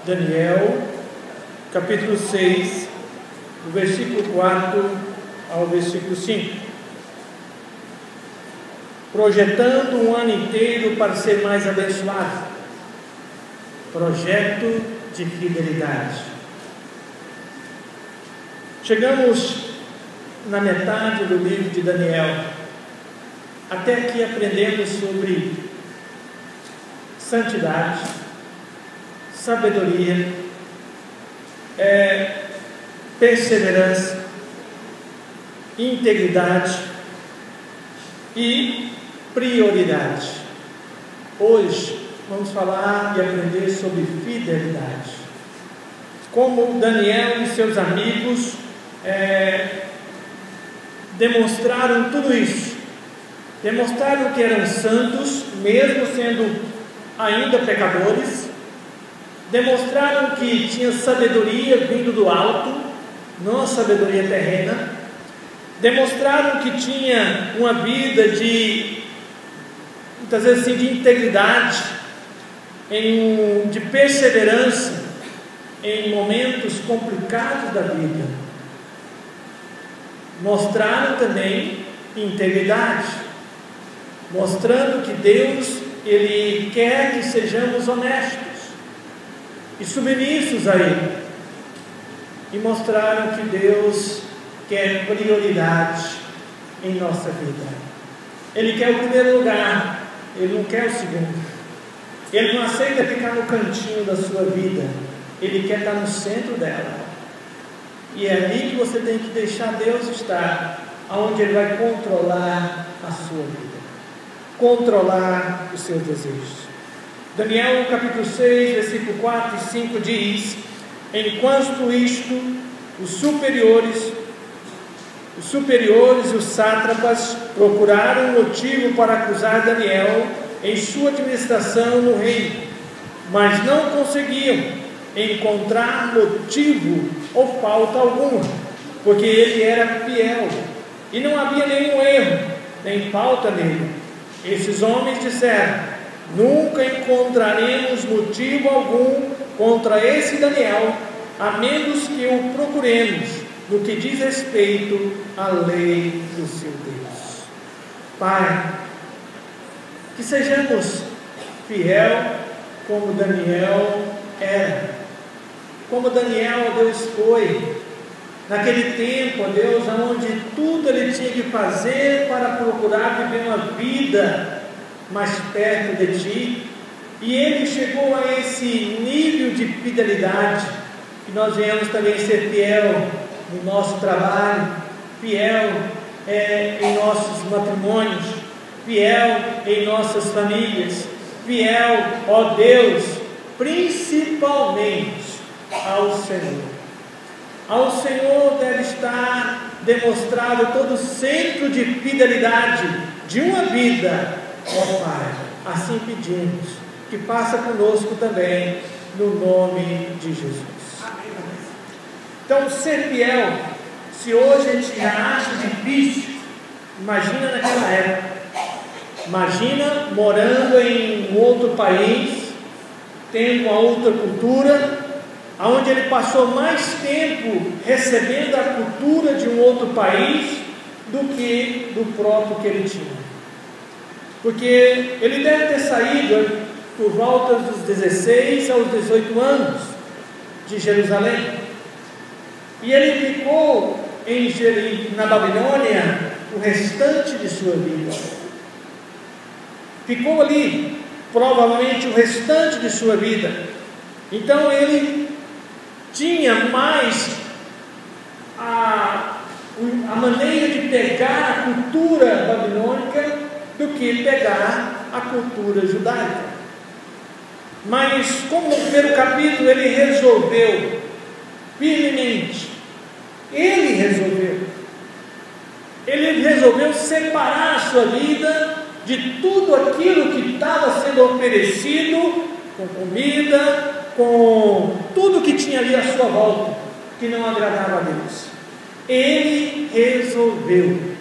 Daniel, capítulo 6, do versículo 4 ao versículo 5. Projetando um ano inteiro para ser mais abençoado. Projeto de fidelidade. Chegamos na metade do livro de Daniel. Até aqui aprendemos sobre santidade, sabedoria, perseverança, integridade e prioridade. Hoje vamos falar e aprender sobre fidelidade. Como Daniel e seus amigos demonstraram tudo isso. Demonstraram que eram santos, mesmo sendo ainda pecadores. Demonstraram que tinham sabedoria vindo do alto, não a sabedoria terrena. Demonstraram que tinha uma vida muitas vezes assim, de integridade, de perseverança em momentos complicados da vida. Mostraram também integridade, mostrando que Deus, Ele quer que sejamos honestos e submissos a Ele, e mostraram que Deus quer prioridade em nossa vida. Ele quer o primeiro lugar, Ele não quer o segundo. Ele não aceita ficar no cantinho da sua vida, Ele quer estar no centro dela. E é ali que você tem que deixar Deus estar, onde Ele vai controlar a sua vida, controlar os seus desejos. Daniel capítulo 6, versículo 4 e 5 diz: enquanto isto, os superiores e os sátrapas procuraram motivo para acusar Daniel em sua administração no reino, mas não conseguiam encontrar motivo ou falta alguma, porque ele era fiel e não havia nenhum erro nem falta nele. Esses homens disseram: nunca encontraremos motivo algum contra esse Daniel, a menos que o procuremos no que diz respeito à lei do seu Deus. Pai, que sejamos fiel como Daniel era, como Daniel, Deus, foi naquele tempo, Deus, onde tudo ele tinha que fazer para procurar viver uma vida mais perto de Ti, e ele chegou a esse nível de fidelidade, que nós venhamos também ser fiel no nosso trabalho, fiel em nossos matrimônios, fiel em nossas famílias, fiel, ó Deus, principalmente ao Senhor. Ao Senhor deve estar demonstrado todo o centro de fidelidade de uma vida, ó Pai. Assim pedimos, que passa conosco também, no nome de Jesus. Então, ser fiel, se hoje a gente já acha difícil, imagina naquela época. Imagina morando em um outro país, tendo uma outra cultura, onde ele passou mais tempo recebendo a cultura de um outro país do que do próprio que ele tinha. Porque ele deve ter saído por volta dos 16 aos 18 anos de Jerusalém. E ele ficou na Babilônia o restante de sua vida. Ficou ali, provavelmente, o restante de sua vida. Então ele tinha mais a maneira de pegar a cultura babilônica do que pegar a cultura judaica. Mas como no primeiro capítulo ele resolveu firmemente, ele resolveu separar a sua vida de tudo aquilo que estava sendo oferecido, com comida, com tudo que tinha ali à sua volta, que não agradava a Deus. Ele resolveu,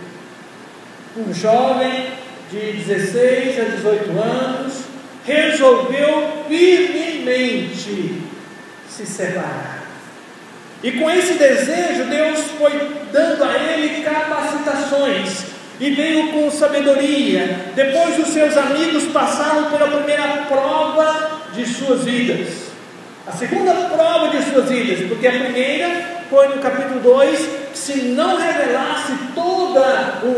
um jovem de 16 a 18 anos, resolveu firmemente se separar. E com esse desejo, Deus foi dando a ele capacitações, e veio com sabedoria. Depois os seus amigos passaram pela primeira prova de suas vidas, a segunda prova de suas vidas, porque a primeira foi no capítulo 2, que se não revelasse todo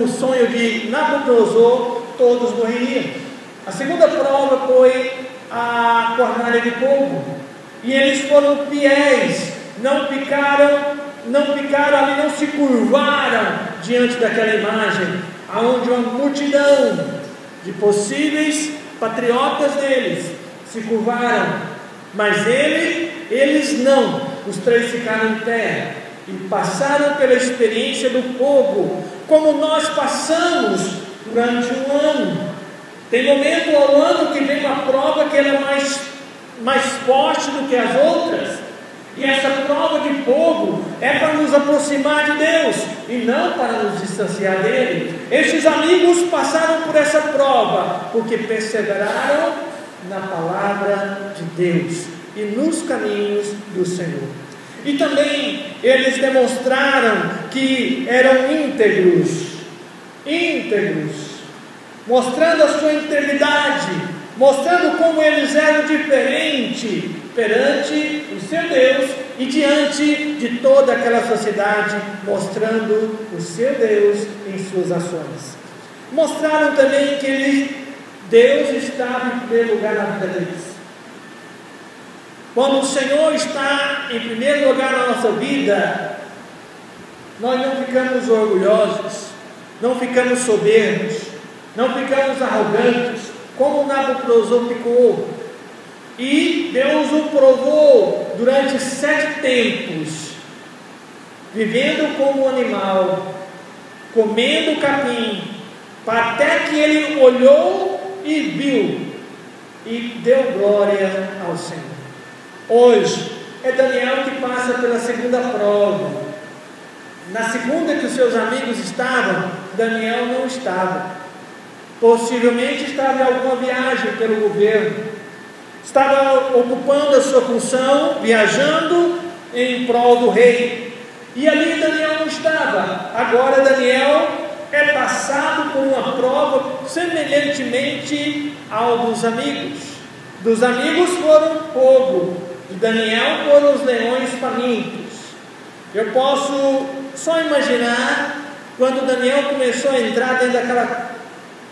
o sonho de Nabucodonosor, todos morreriam. A segunda prova foi a fornalha de fogo, e eles foram fiéis, não ficaram ali, não se curvaram diante daquela imagem, aonde uma multidão de possíveis patriotas deles se curvaram, mas eles não. Os três ficaram em pé e passaram pela experiência do fogo, como nós passamos durante um ano. Tem momento ao ano que vem uma prova que ela é mais forte do que as outras, e essa prova de fogo é para nos aproximar de Deus e não para nos distanciar dele. Estes amigos passaram por essa prova porque perseveraram na palavra de Deus e nos caminhos do Senhor. E também eles demonstraram que eram íntegros, mostrando a sua integridade, mostrando como eles eram diferentes perante o seu Deus e diante de toda aquela sociedade, mostrando o seu Deus em suas ações. Mostraram também que Deus estava em primeiro lugar na vida deles. Quando o Senhor está em primeiro lugar na nossa vida, nós não ficamos orgulhosos, não ficamos soberbos, não ficamos arrogantes, como Nabucodonosor ficou. E Deus o provou durante 7 tempos, vivendo como um animal, comendo capim, até que ele olhou e viu, e deu glória ao Senhor. Hoje é Daniel que passa pela segunda prova. Na segunda que os seus amigos estavam, Daniel não estava. Possivelmente estava em alguma viagem pelo governo, estava ocupando a sua função, viajando em prol do rei, e ali Daniel não estava. Agora Daniel é passado por uma prova semelhantemente ao dos amigos. Dos amigos foram fogo, de Daniel foram os leões famintos. Eu posso só imaginar quando Daniel começou a entrar dentro daquela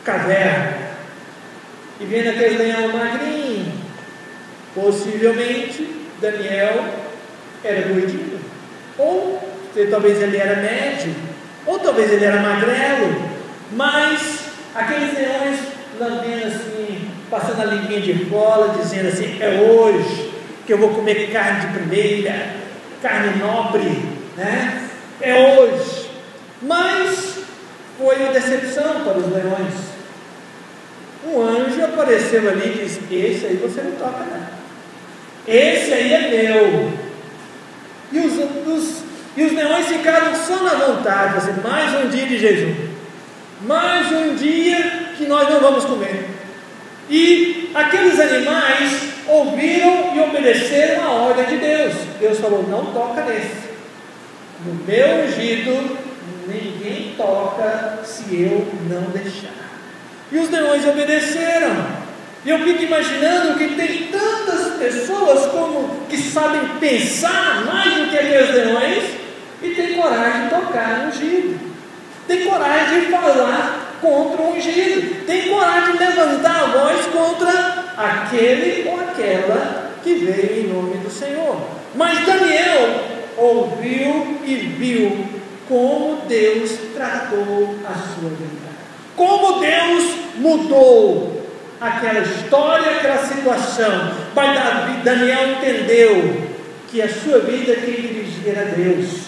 caverna e vendo aquele leão magrinho. Possivelmente Daniel era gordinho, ou talvez ele era médio, ou talvez ele era magrelo, mas aqueles leões lambendo assim, passando a linguinha de fora, dizendo assim: é hoje que eu vou comer carne de primeira, carne nobre, né? É hoje. Mas foi uma decepção para os leões. Um anjo apareceu ali e disse: esse aí você não toca não, esse aí é meu. E os leões ficaram só na vontade, assim, mais um dia de jejum, mais um dia que nós não vamos comer. E aqueles animais ouviram e obedeceram a ordem de Deus. Deus falou: não toca nesse, no meu ungido ninguém toca se eu não deixar. E os leões obedeceram. E eu fico imaginando que tem tantas pessoas que sabem pensar mais do que aqueles leões e tem coragem de tocar no ungido, tem coragem de falar contra o ungido, tem coragem de levantar a voz contra aquele ou aquela que veio em nome do Senhor. Mas Daniel ouviu e viu como Deus tratou a sua vida, como Deus mudou aquela história, aquela situação. Mas Daniel entendeu que a sua vida quem dirigia era Deus,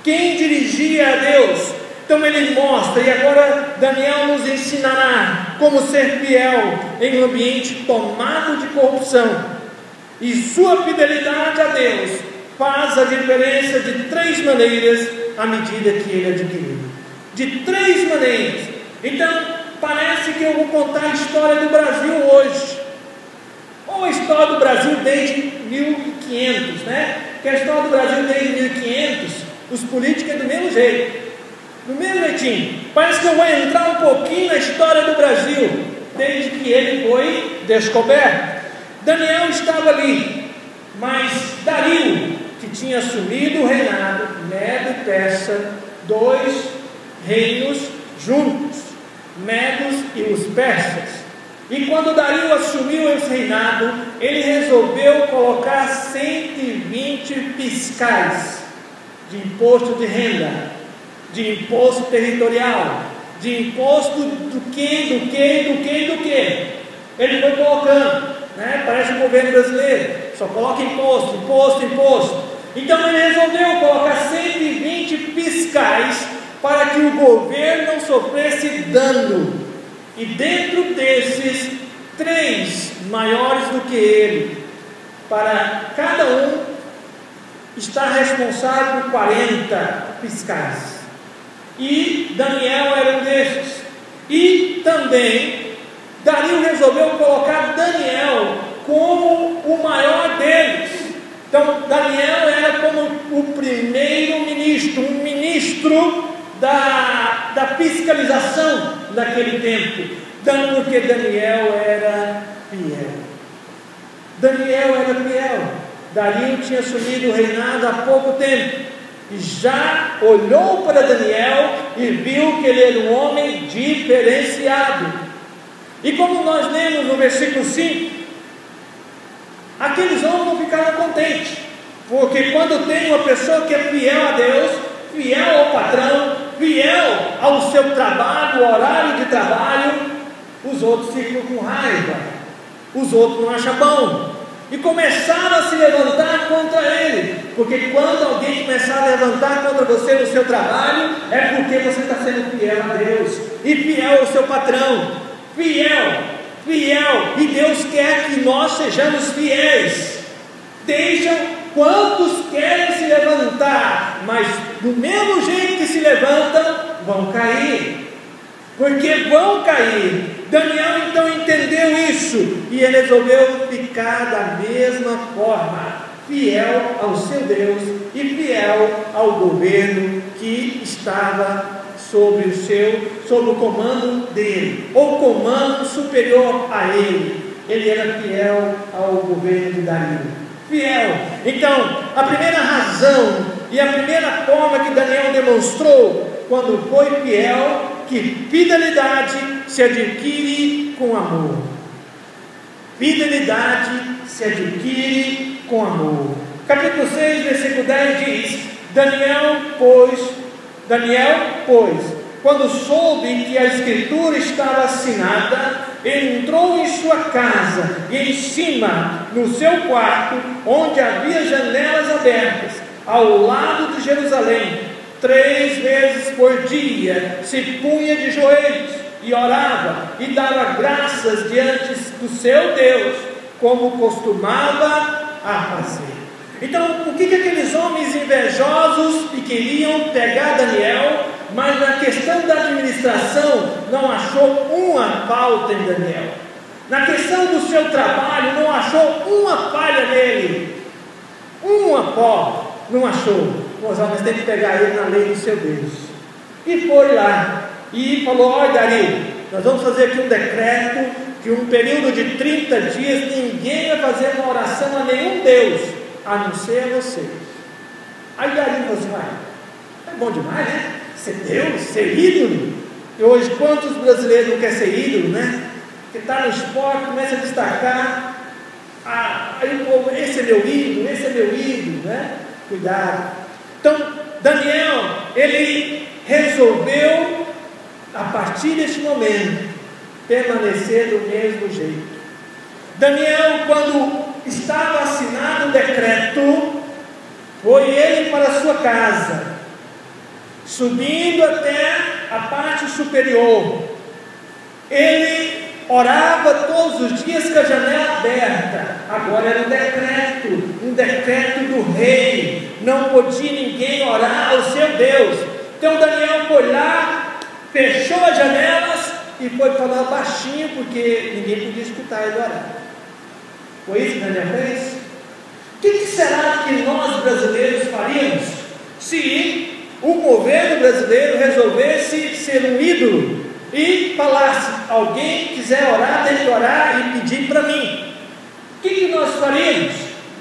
quem dirigia a Deus. Então ele mostra, e agora Daniel nos ensinará como ser fiel em um ambiente tomado de corrupção. E sua fidelidade a Deus faz a diferença de 3 maneiras à medida que ele adquiriu. De 3 maneiras. Então parece que eu vou contar a história do Brasil hoje. ou a história do Brasil desde 1500, né? Que a história do Brasil desde 1500, os políticos é do mesmo jeito, do mesmo jeitinho. Parece que eu vou entrar um pouquinho na história do Brasil, desde que ele foi descoberto. Daniel estava ali, mas Dario, que tinha assumido o reinado, Medo e Persa, dois reinos juntos, Medos e os persas. E quando Dario assumiu esse reinado, ele resolveu colocar 120 fiscais de imposto de renda, de imposto territorial, de imposto do que. Ele foi colocando, né? Parece o governo brasileiro, só coloca imposto. Então ele resolveu colocar 120 fiscais para que o governo não sofresse dano. E dentro desses, 3 maiores do que ele, para cada um estar responsável por 40 fiscais. E Daniel era um desses. E também Dario resolveu colocar Daniel como o maior deles. Então Daniel era como o primeiro ministro, um ministro da fiscalização daquele tempo, porque Daniel era fiel. Dario tinha assumido o reinado há pouco tempo e já olhou para Daniel e viu que ele era um homem diferenciado. E como nós lemos no versículo 5, aqueles homens não ficaram contentes, porque quando tem uma pessoa que é fiel a Deus, fiel ao patrão, fiel ao seu trabalho, horário de trabalho, os outros ficam com raiva, os outros não acham bom, e começaram a se levantar contra ele, porque quando alguém começar a levantar contra você no seu trabalho, é porque você está sendo fiel a Deus, e fiel ao seu patrão, fiel, e Deus quer que nós sejamos fiéis. Deixam quantos querem se levantar, mas do mesmo jeito que se levantam, vão cair, porque vão cair. Daniel então entendeu isso, e ele resolveu ficar da mesma forma, fiel ao seu Deus, e fiel ao governo que estava sob o comando dele, ou comando superior a ele. Ele era fiel ao governo de Dario, fiel. Então, a primeira razão e a primeira forma que Daniel demonstrou quando foi fiel, que fidelidade se adquire com amor. Fidelidade se adquire com amor. Capítulo 6, versículo 10 diz: Daniel, pois, quando soube que a escritura estava assinada, entrou em sua casa e em cima, no seu quarto, onde havia janelas abertas, ao lado de Jerusalém, 3 vezes por dia se punha de joelhos e orava e dava graças diante do seu Deus, como costumava a fazer. Então, o que aqueles homens invejosos e queriam pegar Daniel, mas na questão da administração não achou uma falta em Daniel, na questão do seu trabalho não achou uma falha nele, uma pó não achou. Nós temos que pegar ele na lei do seu Deus. E foi lá e falou: olha, Dario, nós vamos fazer aqui um decreto que um período de 30 dias ninguém vai fazer uma oração a nenhum Deus, a não ser a você. Aí Dario falou assim: é bom demais, né? Ser Deus, ser ídolo. E hoje quantos brasileiros não querem ser ídolo, né? Que está no esporte, começa a destacar, aí o povo, esse é meu ídolo, né? Cuidado. Então Daniel, ele resolveu a partir desse momento permanecer do mesmo jeito. Daniel, quando estava assinado o decreto, foi ele para a sua casa, subindo até a parte superior. Ele orava todos os dias com a janela aberta. Agora era um decreto do rei, não podia ninguém orar ao seu Deus. Então Daniel foi lá, fechou as janelas e foi falar baixinho, porque ninguém podia escutar ele orar. Foi isso que Daniel fez? O que será que nós brasileiros faríamos se o governo brasileiro resolvesse ser um ídolo e falasse: alguém quiser orar, deixe de orar e pedir para mim? O que nós faríamos?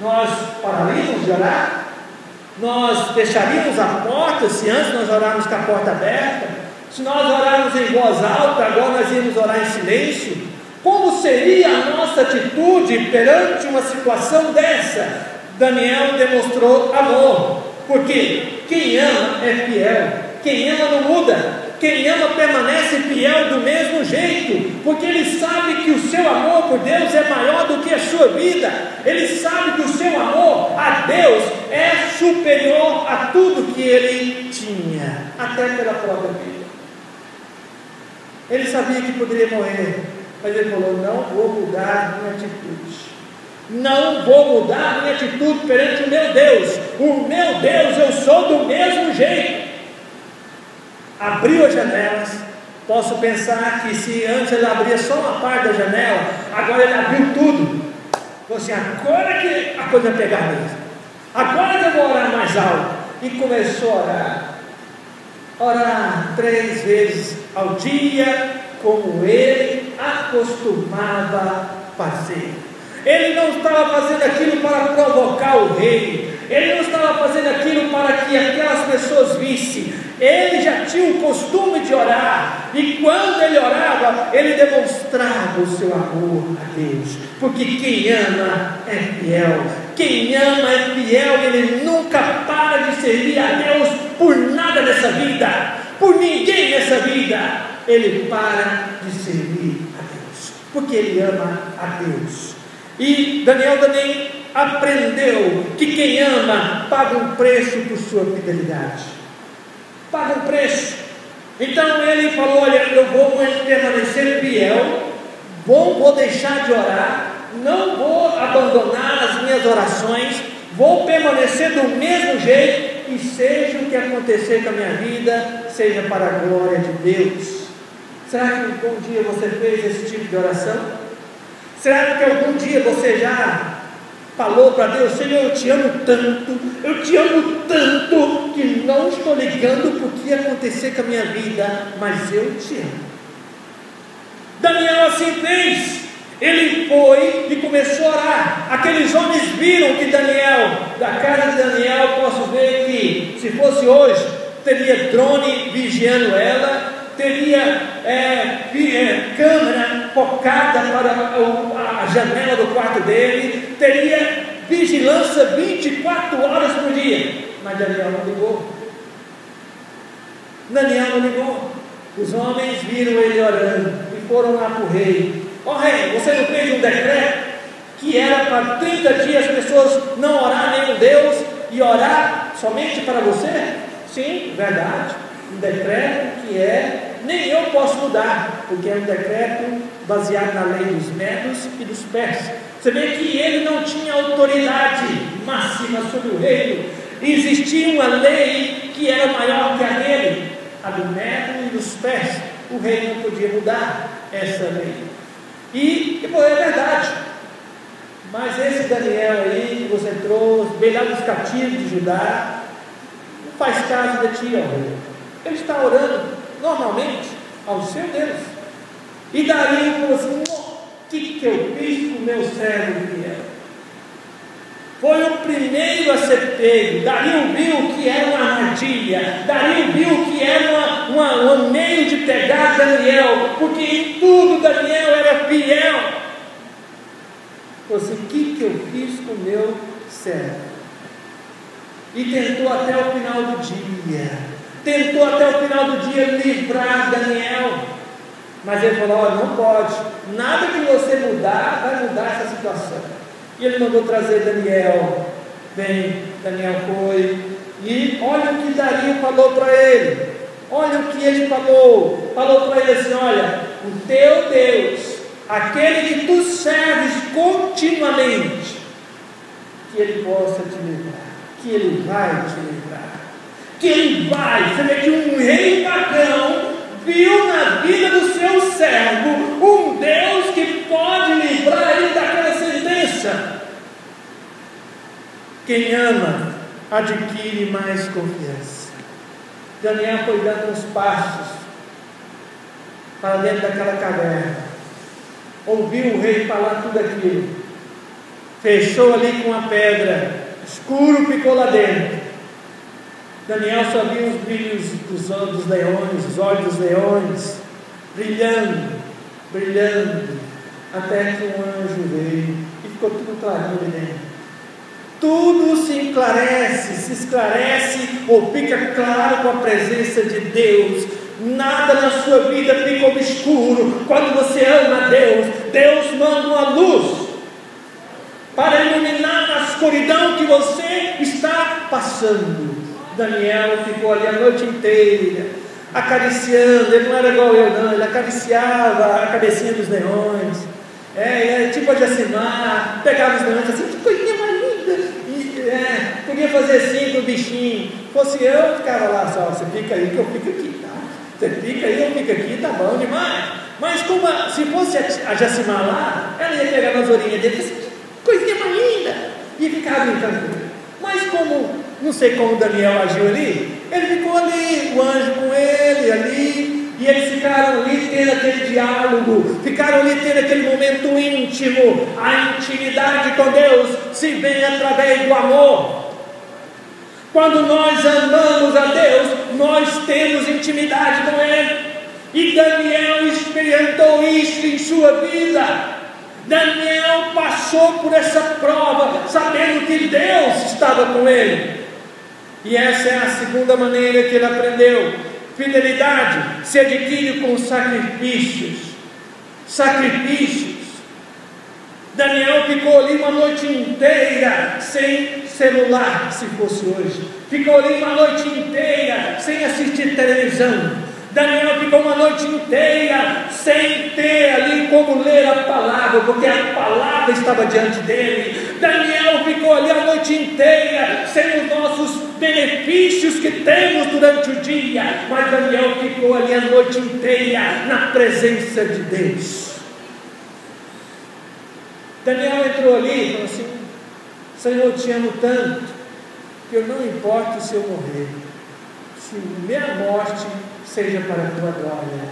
Nós pararíamos de orar? Nós fecharíamos a porta, se antes nós orávamos com a porta aberta? Se nós orarmos em voz alta, agora nós íamos orar em silêncio? Como seria a nossa atitude perante uma situação dessa? Daniel demonstrou amor, porque quem ama é fiel, quem ama não muda, quem ama permanece fiel do mesmo jeito, porque ele sabe que o seu amor por Deus é maior do que a sua vida, ele sabe que o seu amor a Deus é superior a tudo que ele tinha, até pela própria vida. Ele sabia que poderia morrer, mas ele falou: não vou mudar minha atitude, não vou mudar minha atitude perante o meu Deus. O meu Deus, eu sou do mesmo jeito. Abriu as janelas. Posso pensar que se antes ele abria só uma parte da janela, agora ele abriu tudo. Falou assim: agora que a coisa vai pegar mesmo, agora que eu vou orar mais alto. E começou a orar 3 vezes ao dia, como ele acostumava fazer. Ele não estava fazendo aquilo para provocar o rei, ele não estava fazendo aquilo para que aquelas pessoas vissem. Ele já tinha o costume de orar, e quando ele orava, ele demonstrava o seu amor a Deus, porque quem ama é fiel, quem ama é fiel, ele nunca para de servir a Deus por nada nessa vida, por ninguém nessa vida, ele para de servir a Deus, porque ele ama a Deus. E Daniel também aprendeu que quem ama paga um preço por sua fidelidade, paga um preço. Então ele falou: olha, eu vou permanecer fiel, vou deixar de orar, não vou abandonar as minhas orações, vou permanecer do mesmo jeito, e seja o que acontecer com a minha vida, seja para a glória de Deus. Será que algum dia você fez esse tipo de oração? Será que algum dia você já falou para Deus: Senhor, eu te amo tanto, que não estou ligando para o que ia acontecer com a minha vida, mas eu te amo. Daniel assim fez. Ele foi e começou a orar. Aqueles homens viram que Daniel, da casa de Daniel, posso ver que se fosse hoje, teria drone vigiando ela, teria câmera focada para a janela do quarto dele, teria vigilância 24 horas por dia. Mas Daniel não ligou. Daniel não ligou. Os homens viram ele orando e foram lá para o rei: ó rei, você não fez um decreto que era para 30 dias as pessoas não orar nenhum Deus e orar somente para você? Sim, verdade. Um decreto que nem eu posso mudar, porque é um decreto baseado na lei dos medos e dos persas. Você vê que ele não tinha autoridade máxima sobre o reino. Existia uma lei que era maior que a dele, a do medo e dos persas. O rei não podia mudar essa lei. E é verdade. Mas esse Daniel aí que você trouxe, veio lá dos cativos de Judá, não faz caso de ti, ó rei. Ele está orando normalmente ao seu Deus. E Dario falou assim: o que eu fiz com o meu servo fiel? Foi o primeiro a ser pego. Dario viu que era uma armadilha. Dario viu que era um meio de pegar Daniel, porque em tudo Daniel era fiel. Falou assim: o que eu fiz com o meu servo? E tentou até o final do dia. Tentou até o final do dia livrar Daniel, mas ele falou: ó, não pode, nada que você mudar vai mudar essa situação. E ele mandou trazer Daniel. Bem, Daniel foi, e olha o que Dario falou para ele. Olha o que ele falou para ele assim: olha, o teu Deus, aquele que tu serves continuamente, que ele possa te livrar, que ele vai te livrar, que ele vai. Você vê que um rei pagão viu na vida do seu servo um Deus que pode livrar ele daquela sentença. confiança. Quem ama adquire mais confiança. Daniel foi dando uns passos para dentro daquela caverna, ouviu o rei falar tudo aquilo, fechou ali com a pedra, escuro ficou lá dentro. Daniel só viu os brilhos dos leões, os olhos dos leões, brilhando, até que um anjo veio e ficou tudo clarinho ali dentro. Tudo se esclarece ou fica claro com a presença de Deus. Nada na sua vida fica obscuro. Quando você ama a Deus, Deus manda uma luz para iluminar a escuridão que você está passando. Daniel ficou ali a noite inteira, acariciando. Ele não era igual eu não, ele acariciava a cabecinha dos leões. Tipo a Jacimar, pegava os leões assim, que coisinha mais linda. Podia fazer assim com o bichinho. Fosse eu ficava lá só, você fica aí que eu fico aqui, tá? Você fica aí, eu fico aqui, tá bom demais. Mas como se fosse a Jacimar lá, ela ia pegar nas orelhas dele, assim, coisinha mais linda, e ficava brincando. Mas como, não sei como Daniel agiu ali, ele ficou ali, o anjo com ele ali, e eles ficaram ali tendo aquele diálogo, ficaram ali tendo aquele momento íntimo. A intimidade com Deus se vem através do amor. Quando nós amamos a Deus, nós temos intimidade com Ele. E Daniel experimentou isso em sua vida. Daniel passou por essa prova, sabendo que Deus estava com ele. E essa é a segunda maneira que ele aprendeu. Fidelidade se adquire com sacrifícios. Daniel ficou ali uma noite inteira sem celular, se fosse hoje. Ficou ali uma noite inteira sem assistir televisão. Daniel ficou uma noite inteira sem ter ali como ler a palavra, porque a palavra estava diante dele. Daniel ficou ali a noite inteira sem os nossos benefícios que temos durante o dia, mas Daniel ficou ali a noite inteira na presença de Deus. Daniel entrou ali e falou assim: Senhor, eu te amo tanto que eu não importo se eu morrer, se minha morte seja para a tua glória.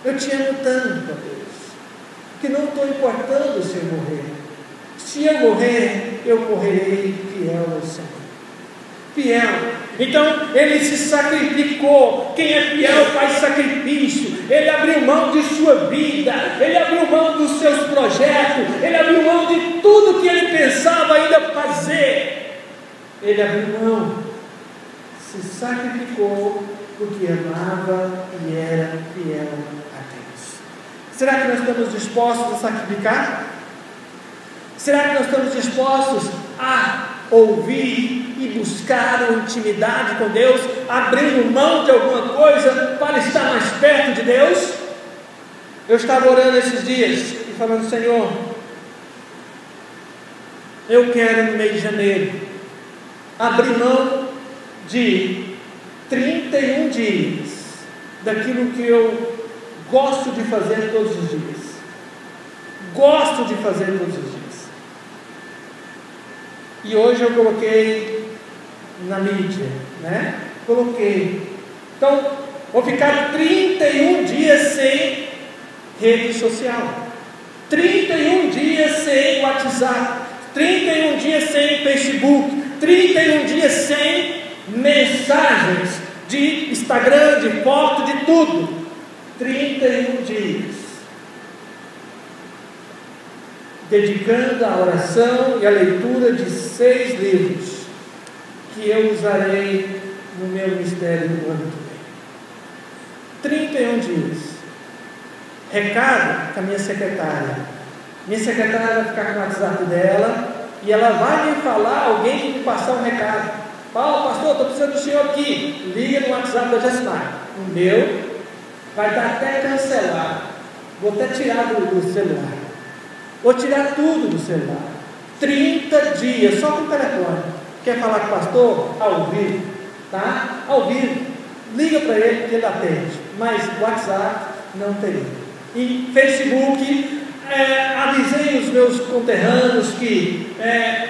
Eu te amo tanto, ó Deus, que não estou importando se eu morrer. Se eu morrer, eu morrerei fiel ao Senhor. Fiel. Então ele se sacrificou. Quem é fiel faz sacrifício. Ele abriu mão de sua vida, ele abriu mão dos seus projetos, ele abriu mão de tudo que ele pensava ainda fazer. Ele abriu mão, se sacrificou porque amava e era fiel a Deus. Será que nós estamos dispostos a sacrificar? Será que nós estamos dispostos a ouvir e buscar uma intimidade com Deus, abrindo mão de alguma coisa para estar mais perto de Deus? Eu estava orando esses dias e falando: Senhor, eu quero no mês de janeiro abrir mão de 31 dias daquilo que eu gosto de fazer todos os dias. Gosto de fazer todos os dias. E hoje eu coloquei na mídia, né? Coloquei. Então, vou ficar 31 dias sem rede social, 31 dias sem WhatsApp, 31 dias sem Facebook, 31 dias sem mensagens de Instagram, de foto, de tudo. 31 dias dedicando a oração e a leitura de 6 livros que eu usarei no meu ministério no ano que vem. 31 dias. Recado com a minha secretária. Minha secretária vai ficar com o WhatsApp dela e ela vai me falar, alguém que me passar um recado. Fala: pastor, estou precisando do senhor aqui. Liga no WhatsApp da Jacimar. O meu vai estar até cancelado. Vou até tirar do celular. Vou tirar tudo do celular. 30 dias, só com o telefone. Quer falar com o pastor? Ao vivo, tá? Ao vivo. Liga para ele que ele atende. Mas WhatsApp não teria. E Facebook, Avisei os meus conterrâneos que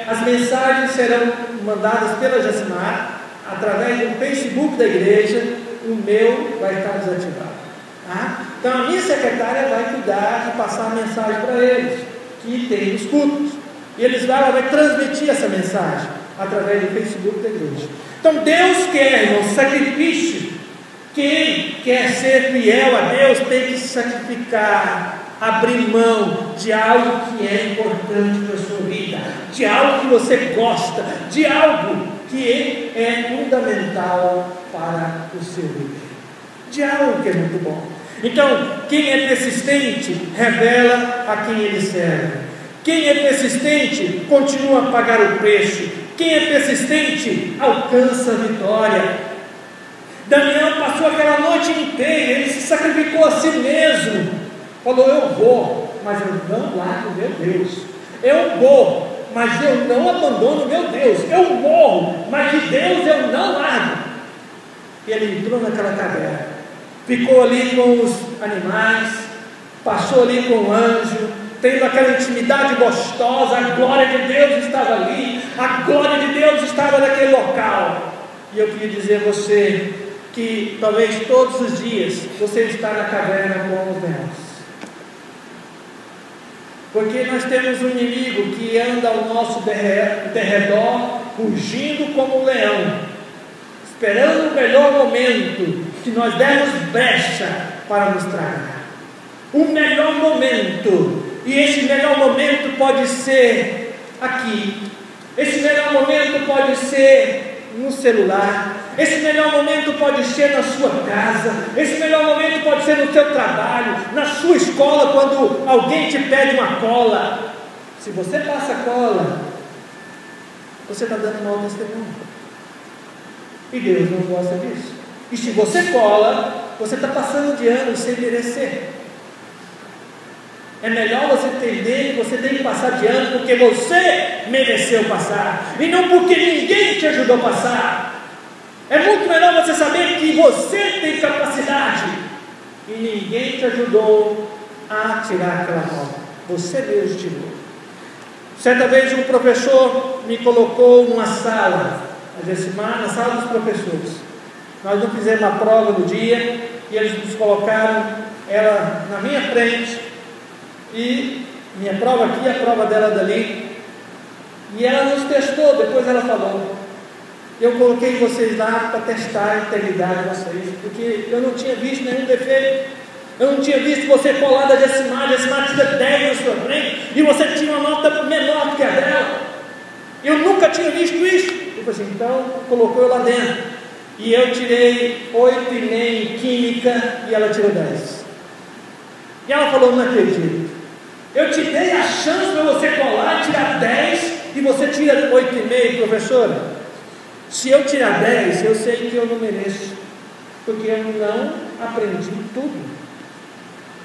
as mensagens serão mandadas pela Jacimar através do Facebook da igreja. O meu vai estar desativado, tá? Então a minha secretária vai cuidar de passar a mensagem para eles, que tem os cultos, e ela vai transmitir essa mensagem através do Facebook da igreja. Então Deus quer, irmão, sacrifício. Quem quer ser fiel a Deus tem que sacrificar, abrir mão de algo que é importante para a sua vida, de algo que você gosta, de algo que é fundamental para o seu viver, de algo que é muito bom. Então, quem é persistente revela a quem ele serve. Quem é persistente continua a pagar o preço. Quem é persistente alcança a vitória. Daniel passou aquela noite inteira, ele se sacrificou a si mesmo. Falou: eu vou, mas eu não largo meu Deus. Eu vou, mas eu não abandono meu Deus. Eu morro, mas de Deus eu não largo. E ele entrou naquela caverna, ficou ali com os animais, passou ali com o anjo, tendo aquela intimidade gostosa. A glória de Deus estava ali, a glória de Deus estava naquele local. E eu queria dizer a você que talvez todos os dias você está na caverna com os leões, porque nós temos um inimigo que anda ao nosso derredor, rugindo como um leão, esperando o melhor momento que nós demos brecha para nos tragar. O melhor momento, e esse melhor momento pode ser aqui, esse melhor momento pode ser no celular, esse melhor momento pode ser na sua casa, esse melhor momento pode ser no seu trabalho, na sua escola, quando alguém te pede uma cola. Se você passa cola, você está dando mau testemunho, e Deus não gosta disso. E se você cola, você está passando de ano sem merecer. É melhor você entender que você tem que passar de ano porque você mereceu passar, e não porque ninguém te ajudou a passar. É muito melhor você saber que você tem capacidade e ninguém te ajudou a tirar aquela nota, você mesmo tirou. Certa vez um professor me colocou numa sala, na sala dos professores. Nós não fizemos a prova no dia e eles nos colocaram ela na minha frente, e minha prova aqui, a prova dela dali, e ela nos testou. Depois ela falou: eu coloquei vocês lá para testar a integridade de vocês, porque eu não tinha visto nenhum defeito, eu não tinha visto você colada de Jacimar tira 10 na sua frente, e você tinha uma nota menor do que a dela. Eu nunca tinha visto isso. Eu falei assim: então colocou eu lá dentro, e eu tirei 8,5 em química, e ela tirou 10. E ela falou: não acredito, eu te dei a chance para você colar, tirar 10, e você tira 8,5, professora. Se eu tirar 10, eu sei que eu não mereço, porque eu não aprendi tudo.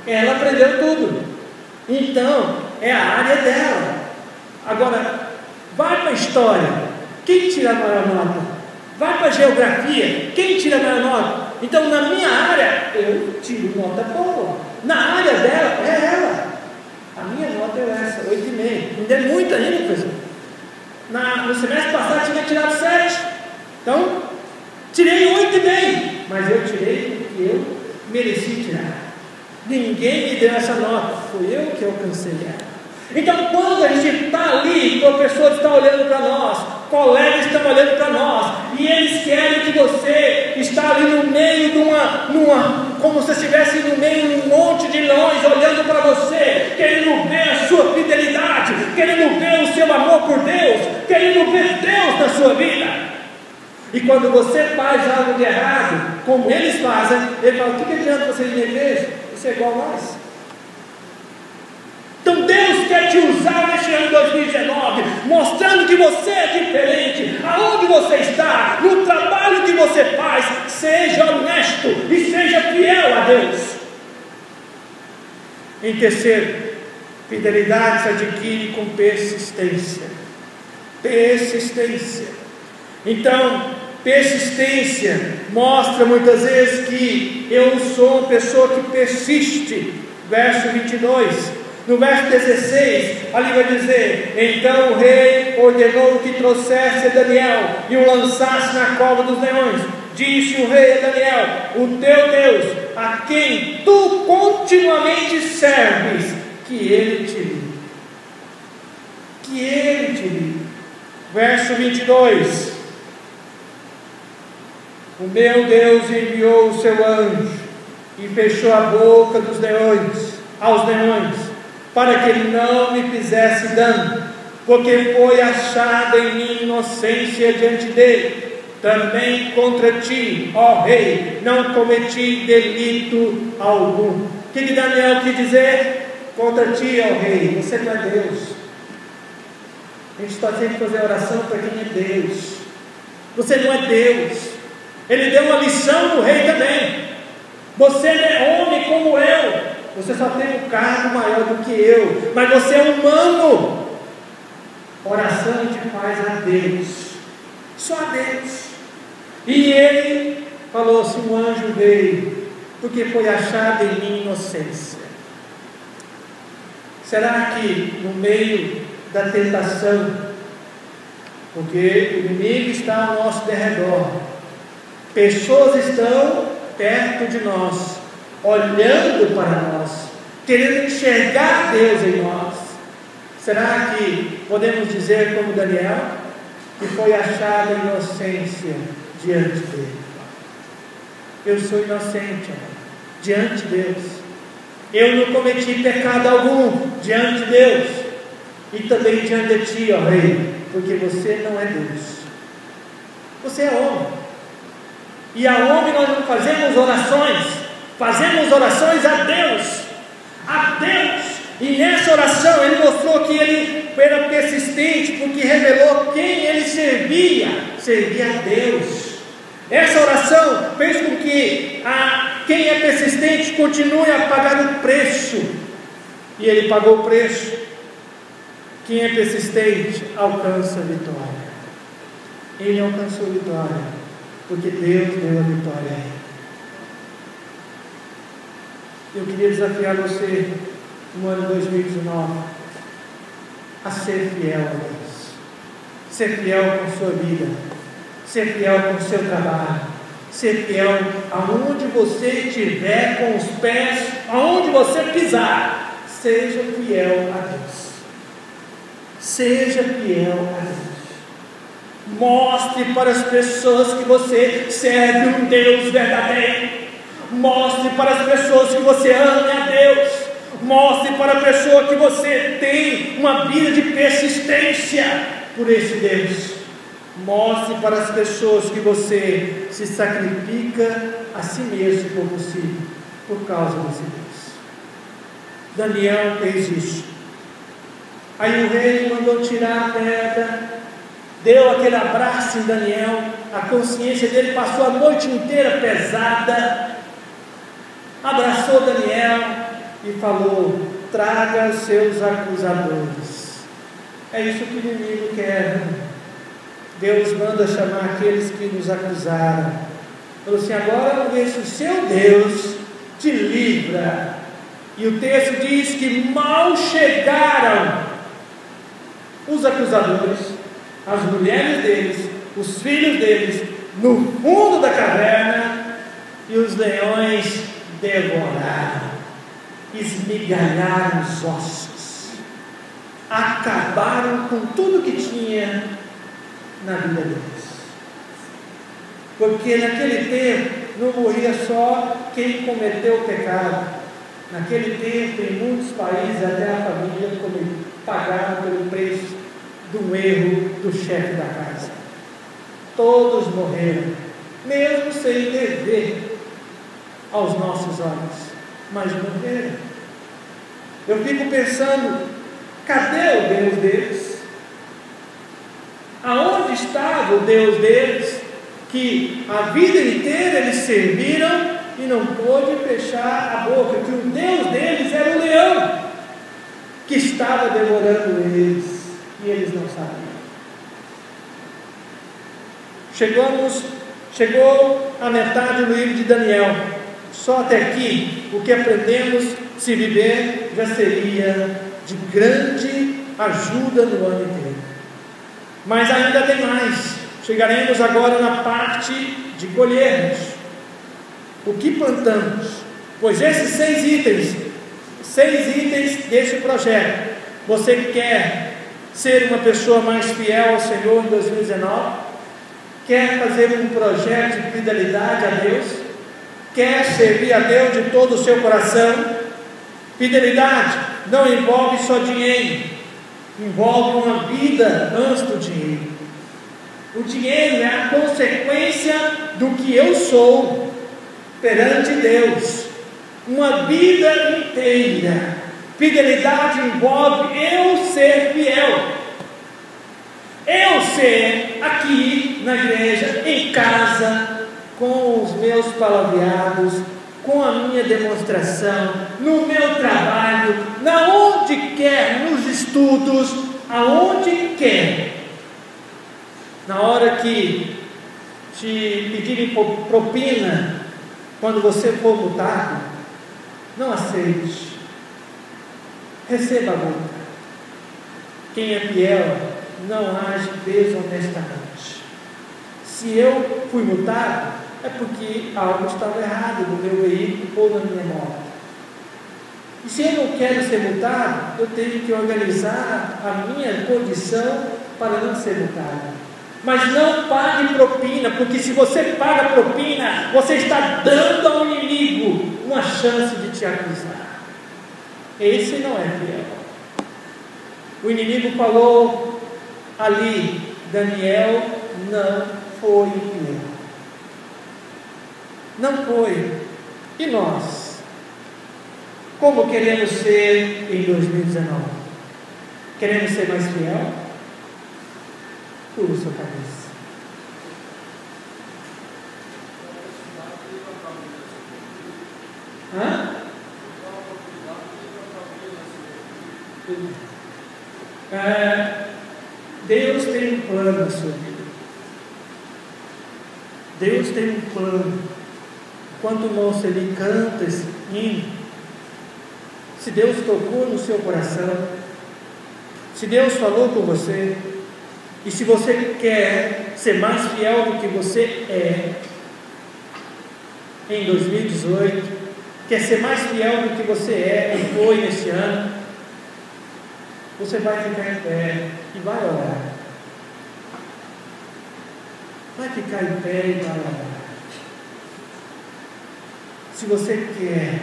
Ela aprendeu tudo, então é a área dela. Agora, vai para a história, quem tira a maior nota? Vai para a geografia, quem tira a maior nota? Então, na minha área, eu tiro nota boa, na área dela, é ela. A minha nota é essa, 8,5. Ainda é muito ainda, professor. No semestre passado tinha tirado 7. Então, tirei 8,5. Mas eu tirei porque eu mereci tirar. Ninguém me deu essa nota, fui eu que alcancei ela. Então, quando a gente está ali, professores estão olhando para nós, colegas estão olhando para nós, e eles querem que você está ali no meio de como se estivesse no meio de um monte de leões olhando para você, querendo ver a sua fidelidade, querendo ver o seu amor por Deus, querendo ver Deus na sua vida. E quando você faz algo de errado, como eles fazem, ele fala: o que adianta você ir na igreja? Você é igual a nós. Então Deus quer te usar neste ano 2019, mostrando que você é diferente, aonde você está, no trabalho que você faz. Seja honesto e seja fiel a Deus. Em terceiro, fidelidade se adquire com persistência. Persistência. Então, persistência mostra muitas vezes que eu sou uma pessoa que persiste. Verso 22: No verso 16, ali vai dizer: então o rei ordenou que trouxesse Daniel e o lançasse na cova dos leões. Disse o rei a Daniel: o teu Deus, a quem tu continuamente serves, que ele te livre. Que ele te livre. Verso 22: o meu Deus enviou o seu anjo e fechou a boca dos leões, aos leões, para que ele não me fizesse dano, porque foi achada em mim inocência diante dele. Também contra ti, ó rei, não cometi delito algum. O que Daniel quis dizer? Contra ti, ó rei, você não é Deus. A gente está sempre fazendo oração para quem é Deus. Você não é Deus. Ele deu uma lição para o rei também. Você não é homem como eu. Você só tem um cargo maior do que eu, mas você é humano. Oração a gente faz a Deus, só a Deus. E ele falou assim: o anjo veio, porque foi achada em mim inocência. Será que no meio da tentação, porque o inimigo está ao nosso derredor, pessoas estão perto de nós, olhando para nós, querendo enxergar Deus em nós, será que podemos dizer como Daniel, que foi achada inocência diante dele? Eu sou inocente, diante de Deus. Eu não cometi pecado algum diante de Deus, e também diante de ti, ó rei, porque você não é Deus, você é homem. E a homem nós não fazemos orações a Deus, e nessa oração ele mostrou que ele era persistente, porque revelou quem ele servia a Deus. Essa oração fez com que quem é persistente continue a pagar o preço, e ele pagou o preço. Quem é persistente alcança a vitória. Ele alcançou a vitória, porque Deus deu a vitória a ele. Eu queria desafiar você no ano 2019 a ser fiel a Deus, ser fiel com sua vida, ser fiel com o seu trabalho, ser fiel aonde você estiver com os pés, aonde você pisar. Seja fiel a Deus, seja fiel a Deus. Mostre para as pessoas que você serve um Deus verdadeiro. Mostre para as pessoas que você ama a Deus. Mostre para a pessoa que você tem uma vida de persistência por esse Deus. Mostre para as pessoas que você se sacrifica a si mesmo, se for possível, por causa desse Deus. Daniel fez isso. Aí o rei mandou tirar a pedra, deu aquele abraço em Daniel. A consciência dele passou a noite inteira pesada. Abraçou Daniel e falou: traga os seus acusadores. É isso que o inimigo quer. Deus manda chamar aqueles que nos acusaram. Falou assim: agora vamos ver se o seu Deus te livra. E o texto diz que mal chegaram os acusadores, as mulheres deles, os filhos deles, no fundo da caverna, e os leões devoraram, esmigalharam os ossos, acabaram com tudo que tinha na vida deles. Porque naquele tempo não morria só quem cometeu o pecado. Naquele tempo, em muitos países, até a família pagaram pelo preço do erro do chefe da casa. Todos morreram, mesmo sem dever aos nossos olhos, mas morreram. Eu fico pensando: cadê o Deus deles? Aonde estava o Deus deles, que a vida inteira eles serviram e não pôde fechar a boca, que o Deus deles era o leão, que estava devorando eles, e eles não sabiam. Chegou a metade do livro de Daniel. Só até aqui, o que aprendemos se viver, já seria de grande ajuda no ano inteiro. Mas ainda tem mais. Chegaremos agora na parte de colhermos. O que plantamos? Pois esses 6 itens desse projeto, você quer ser uma pessoa mais fiel ao Senhor em 2019? Quer fazer um projeto de fidelidade a Deus? Quer servir a Deus de todo o seu coração? Fidelidade não envolve só dinheiro, envolve uma vida antes do dinheiro. O dinheiro é a consequência do que eu sou perante Deus, uma vida inteira. Fidelidade envolve eu ser fiel, eu ser aqui na igreja, em casa, com os meus palavreados, com a minha demonstração, no meu trabalho, na onde quer, nos estudos, aonde quer. Na hora que te pedirem propina, quando você for multado, não aceite, receba a multa. Quem é fiel não age desonestamente. Se eu fui multado, é porque algo estava errado no meu veículo ou na minha moto. E se eu não quero ser multado, eu tenho que organizar a minha condição para não ser multado. Mas não pague propina, porque se você paga propina, você está dando ao inimigo uma chance de te acusar. Esse não é fiel. O inimigo falou ali, Daniel não foi fiel. Não foi. E nós? Como queremos ser em 2019? Queremos ser mais fiel? Pula sua cabeça. Hã? Deus tem um plano na sua vida. Deus tem um plano. Enquanto o moço ele canta esse hino, se Deus tocou no seu coração, se Deus falou com você, e se você quer ser mais fiel do que você é em 2018, quer ser mais fiel do que você é e foi nesse ano, você vai ficar em pé e vai orar. Vai ficar em pé e vai orar. Se você quer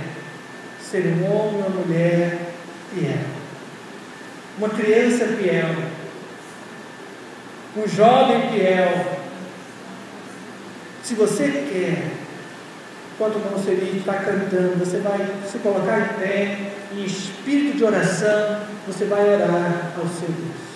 ser um homem ou uma mulher fiel, uma criança fiel, um jovem fiel, se você quer, enquanto o Monsenhor está cantando, você vai se colocar em pé, em espírito de oração, você vai orar ao seu Deus.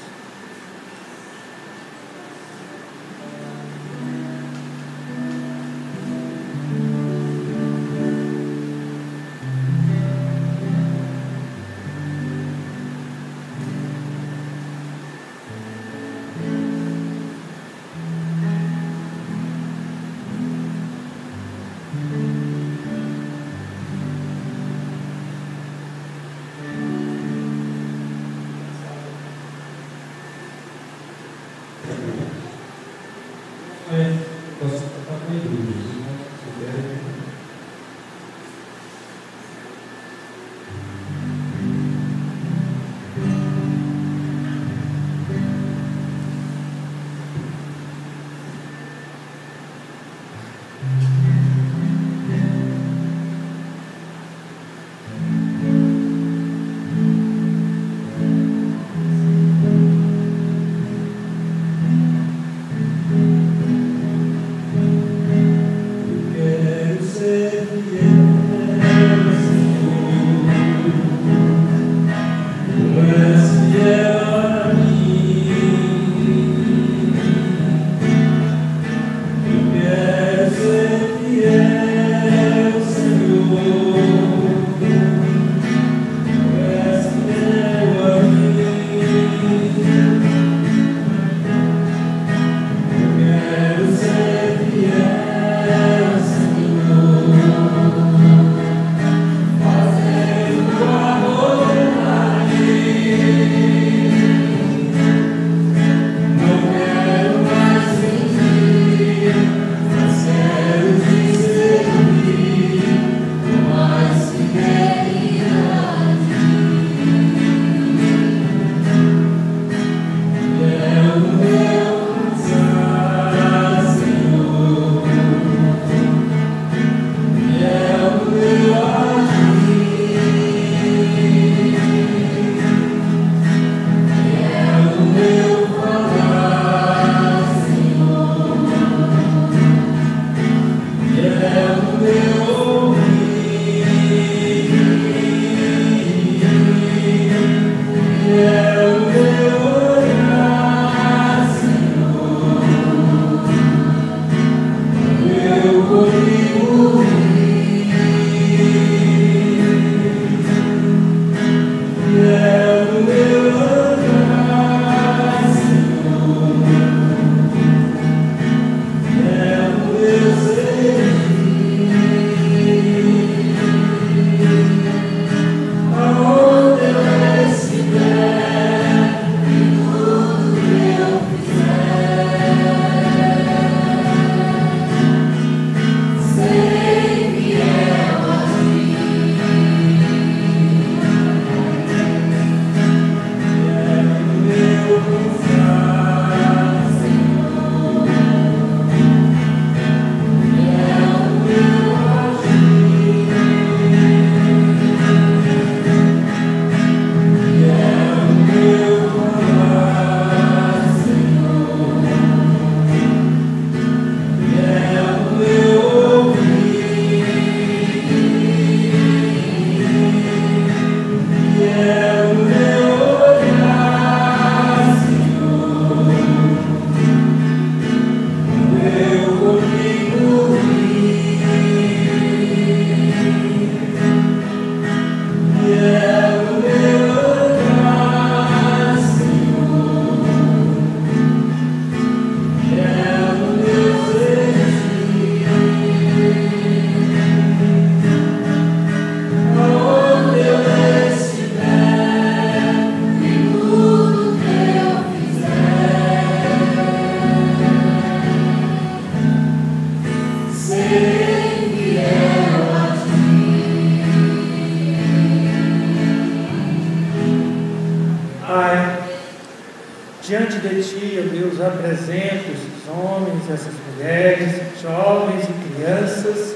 apresento esses homens, essas mulheres, jovens e crianças,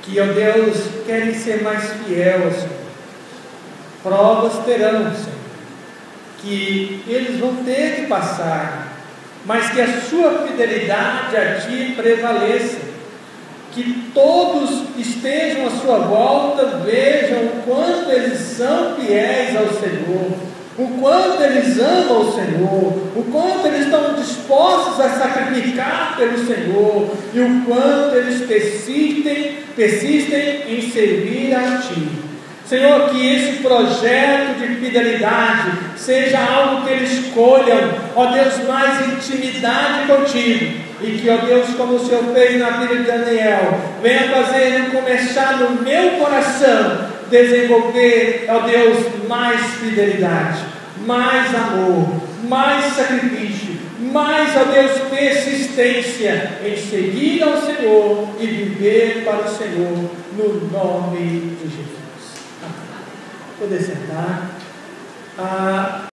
que, ó Deus, querem ser mais fiel ao Senhor. Provas terão, Senhor, que eles vão ter que passar, mas que a sua fidelidade a Ti prevaleça, que todos estejam à sua volta, vejam o quanto eles são fiéis ao Senhor, o quanto eles amam o Senhor, o quanto eles estão dispostos a sacrificar pelo Senhor, e o quanto eles persistem em servir a Ti. Senhor, que esse projeto de fidelidade seja algo que eles escolham, ó Deus, mais intimidade contigo, e que, ó Deus, como o Senhor fez na vida de Daniel, venha fazer começar no meu coração, desenvolver, ó Deus, mais fidelidade, mais amor, mais sacrifício, mais, ó Deus, persistência em seguir ao Senhor e viver para o Senhor, no nome de Jesus. Poder sentar.